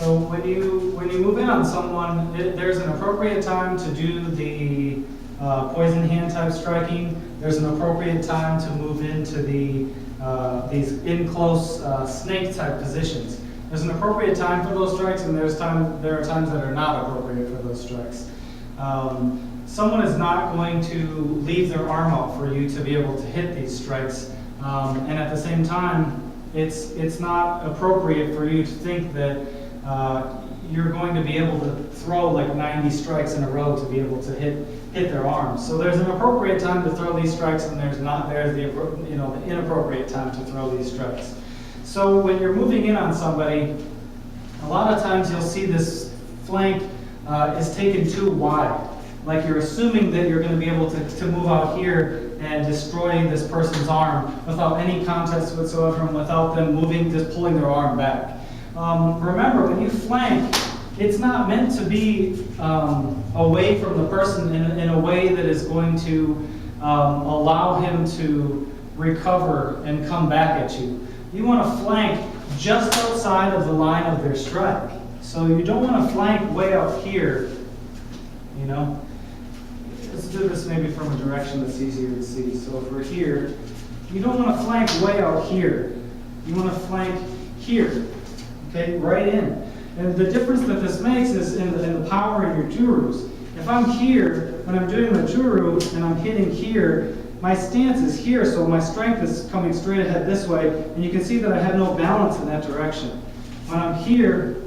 So when you move in on someone, there's an appropriate time to do the poison hand type striking. There's an appropriate time to move into these in close snake type positions. There's an appropriate time for those strikes, and there are times that are not appropriate for those strikes. Someone is not going to leave their arm out for you to be able to hit these strikes, and at the same time, it's not appropriate for you to think that you're going to be able to throw like 90 strikes in a row to be able to hit their arms. So there's an appropriate time to throw these strikes, and there's the inappropriate time to throw these strikes. So when you're moving in on somebody, a lot of times you'll see this flank is taken too wide. Like you're assuming that you're going to be able to move out here and destroy this person's arm without any contest whatsoever and without them moving, just pulling their arm back. Remember, when you flank, it's not meant to be away from the person in a way that is going to allow him to recover and come back at you. You want to flank just outside of the line of their strike. So you don't want to flank way out here, you know. Let's do this maybe from a direction that's easier to see. So if we're here, you don't want to flank way out here. You want to flank here, okay, right in. And the difference that this makes is in the power in your jurus. If I'm here, when I'm doing my juru and I'm hitting here, my stance is here, so my strength is coming straight ahead this way, and you can see that I have no balance in that direction. When I'm here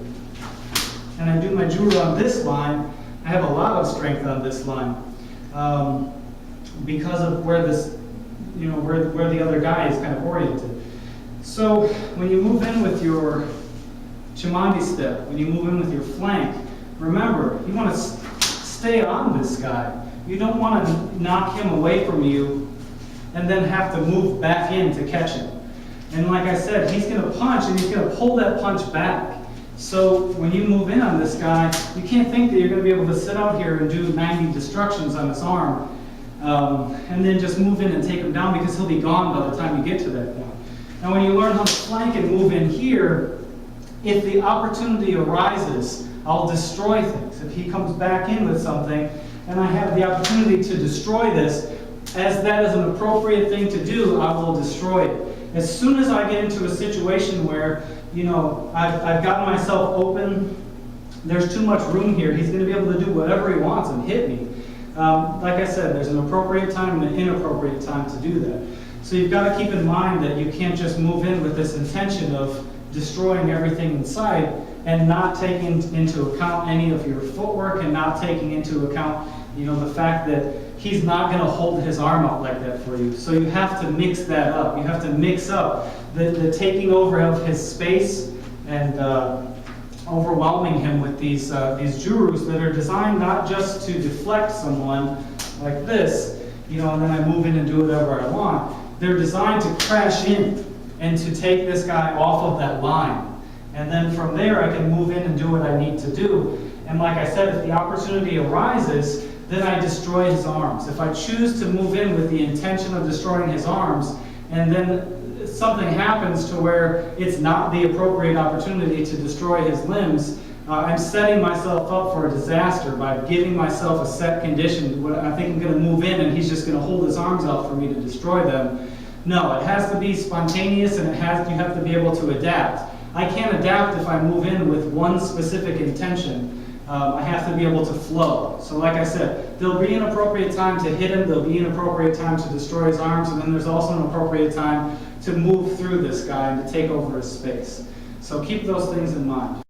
and I do my juru on this line, I have a lot of strength on this line because of where this, where the other guy is kind of oriented. So when you move in with your Chamandi step, when you move in with your flank, remember, you want to stay on this guy. You don't want to knock him away from you and then have to move back in to catch him. And like I said, he's going to punch and he's going to pull that punch back. So when you move in on this guy, you can't think that you're going to be able to sit out here and do 90 destructions on his arm and then just move in and take him down, because he'll be gone by the time you get to that point. Now when you learn how to flank and move in here, if the opportunity arises, I'll destroy things. If he comes back in with something and I have the opportunity to destroy this, as that is an appropriate thing to do, I will destroy it. As soon as I get into a situation where, I've gotten myself open, there's too much room here, he's going to be able to do whatever he wants and hit me. Like I said, there's an appropriate time and an inappropriate time to do that. So you've got to keep in mind that you can't just move in with this intention of destroying everything in sight and not taking into account any of your footwork and not taking into account, the fact that he's not going to hold his arm out like that for you. So you have to mix that up. You have to mix up the taking over of his space and overwhelming him with these jurus that are designed not just to deflect someone like this, and then I move in and do whatever I want. They're designed to crash in and to take this guy off of that line. And then from there, I can move in and do what I need to do. And like I said, if the opportunity arises, then I destroy his arms. If I choose to move in with the intention of destroying his arms, and then something happens to where it's not the appropriate opportunity to destroy his limbs, I'm setting myself up for a disaster by giving myself a set condition. I think I'm going to move in and he's just going to hold his arms out for me to destroy them. No, it has to be spontaneous, and you have to be able to adapt. I can't adapt if I move in with one specific intention. I have to be able to flow. So like I said, there'll be an appropriate time to hit him, there'll be an appropriate time to destroy his arms, and then there's also an appropriate time to move through this guy and to take over his space. So keep those things in mind.